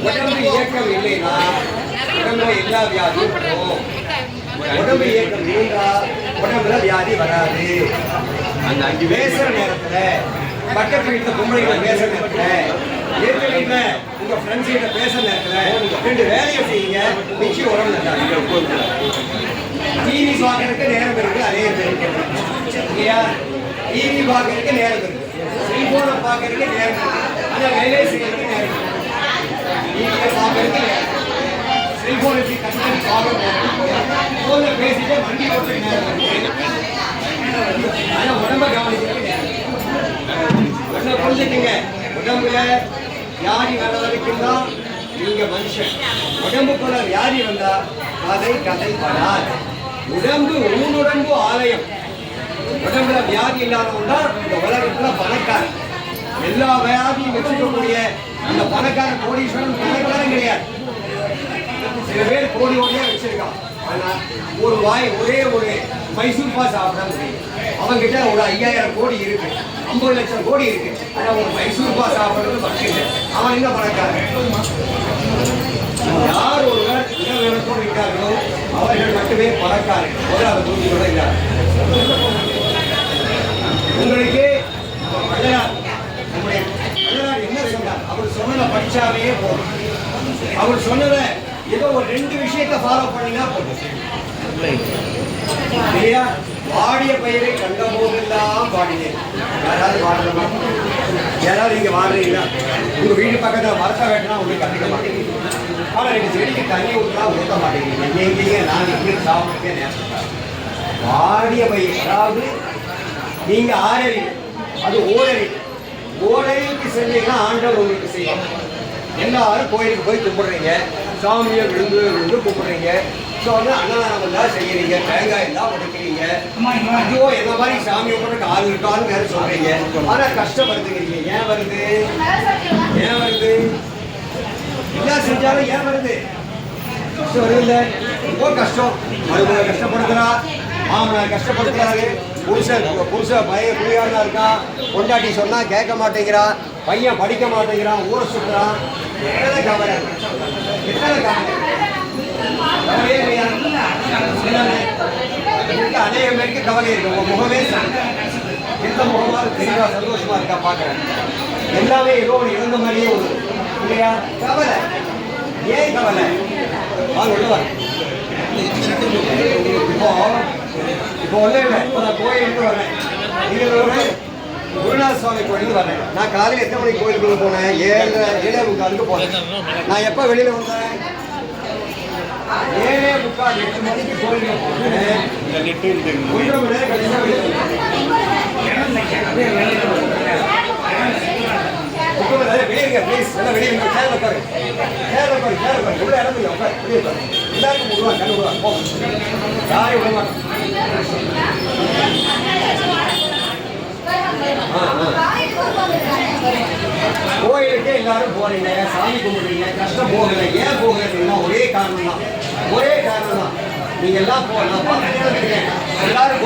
உடம்பு இயக்கம் இல்லைன்னா உடம்புல எல்லா வியாதியும் வரும். உடம்பு இயக்கம் இருந்தா உடம்புல வியாதி வராது. பேசுற நேரத்துல பக்கத்து வீட்டுல பொம்பளைகளை பேசுற நேரத்துல ஏற்ற வீட்டுல உங்க ஃப்ரெண்ட்ஸ் கிட்ட பேசுற நேரத்துல 2 வேலையை செய்யுங்க, நிச்சயம் உடம்பு நல்லா. டிவி பார்க்கறதுக்கு நேரம் இருக்கு, அதே இருக்கு இல்லையா? டிவி பார்க்கறதுக்கு நேரம் இருக்கு, செல்போனை பார்க்கறதுக்கு நேரம் இருக்கு, ஆனா வேலை செய்யறதுக்கு நேரம் இருக்கு. டிவியை பார்க்கறதுக்கு நேரம், செல்போனை கஷ்டம் பார்க்க பேசிட்டு வண்டி ஓட்டுறதுக்கு நேரம் இருக்கு, ஆனா உடம்ப கவனிக்கிறதுக்கு நேரம் ஒன்ன புரிஞ்சுக்கீங்க. உடம்புல வியாதி வர வரைக்கும் தான் நீங்க மனுஷன். உடம்புக்குள்ள வியாதி வந்தா கதை படாது. உடம்பு உடம்பு ஆலயம். உடம்புல வியாதி இல்லாதவங்க தான் இந்த உலகத்துல பணக்காரன். எல்லா வியாதியும் வச்சுக்கக்கூடிய அந்த பணக்கார கோடீஸ்வரன் பணக்காரன் கிடையாது. சில பேர் கோடி கோடியா வச்சிருக்கான், ஆனா ஒரு வாய் ஒரே ஒரு மைசூர் பாஸ் சாப்பிட முடியும். அவங்கிட்ட ஒரு 5000 கோடி இருக்கு, 50 லட்சம் கோடி இருக்கு, ஆனா ஒரு மைசூர் பாஸ் சாப்பிடுறது மட்டும் அவன் எங்க பணக்காரன்? யார் ஒருவர் உடல்நலத்தோடு இருக்கிறார்களோ அவர்கள் மட்டுமே பணக்காரன். ஒரு அதை புரிஞ்சுக்கொள்ள இல்லாத உங்களுக்கு வள்ளலார், நம்முடைய வள்ளலார் என்ன சொன்னார்? அவர் சொன்னதை படிச்சாவே போதும். அவர் சொன்னதை ஏதோ ஒரு 2 விஷயத்தை ஃபாலோ பண்ணினா போதும் இல்லையா? வாடிய பயிரை கண்ட போதெல்லாம் பாடினேன். யாராவது பாடுறமா? யாராவது இங்க வாடுறீங்களா? உங்க வீடு பக்கத்துல மரத்தை வெட்டினா உங்களுக்கு கண்டுக்க மாட்டேங்குது. ஆனா 2 செடிக்கு தண்ணி ஊற்றா ஊற்ற மாட்டேங்குது. எங்கேங்க நான் இப்படி சாப்பிட்டுக்கே நேரம். வாடிய பயிர், அதாவது நீங்க 6 அறிவு, அது ஓரறிவுக்கு செஞ்சீங்கன்னா ஆண்டவர் உங்களுக்கு செய்யும். எல்லாரும் கோயிலுக்கு போய் கும்பிடுறீங்க, சாமியை விழுந்து கும்பிடுறீங்க, அன்னதானம் எல்லாம் செய்யறீங்க, தேங்காய் எல்லாம் உடைக்கிறீங்க. ஐயோ என்ன மாதிரி சாமி கும்பிட்டு ஆள் இருக்கான்னு வேற சொல்றீங்க. ஆனா கஷ்டம் வருதுங்கிறீங்க. ஏன் வருது? எல்லாம் செஞ்சாலும் ஏன் வருது? கஷ்டம் வருது இல்ல? ரொம்ப கஷ்டம். மருமக கஷ்டப்படுத்துறா, மாமனார் கஷ்டப்படுத்துறாரு, புருஷ பையன் குடியாரா இருக்கான், கொண்டாட்டி சொன்னா கேட்க மாட்டேங்கிறா, பையன் படிக்க மாட்டேங்கிறான், ஊரை சுற்றுறான். எத்தனை கவலை, அநேக பேருக்கு கவலை இருக்கு. உங்க முகமே எந்த முகமா தெளிவா சந்தோஷமா இருக்கா பாக்குறேன். எல்லாமே ஏதோ ஒரு இழந்த மாதிரியே ஒரு இல்லையா? கவலை. ஏன் கவலை? வாங்க உள்ள வர. இப்போ ஒண்ணு இல்லை, இப்போ நான் கோயிலுக்கு வரேன். நீங்க ஒரு குருநாத சுவாமி கோயிலுக்கு வரேன். நான் காலையில் எத்தனை மணிக்கு கோயிலுக்குள்ள போனேன்? 7:45 போனேன். நான் எப்ப வெளியில வந்தேன்? 7:45 8 மணிக்கு கோயிலுக்கு போனேன். 1 மணி நேரம் கழிச்சு வெளியே ப்ளீஸ் எல்லாம் வெளியே சேர் உட்காரு உள்ள இறந்து உட்காரு வெளியே உட்காரு. எல்லாருக்கும் விடுவாங்க, கண்ணு விடுவாங்க. போ, யாரையும் விட மாட்டோம். கோயிலுக்கே எல்லாரும் போறீங்க, சாமி கும்பிடுறீங்க, கஷ்டம் போகலை. ஏன் போகிறதுன்னா ஒரே காரணம் தான். நீங்க எல்லாம் போகலாம். எல்லாரும்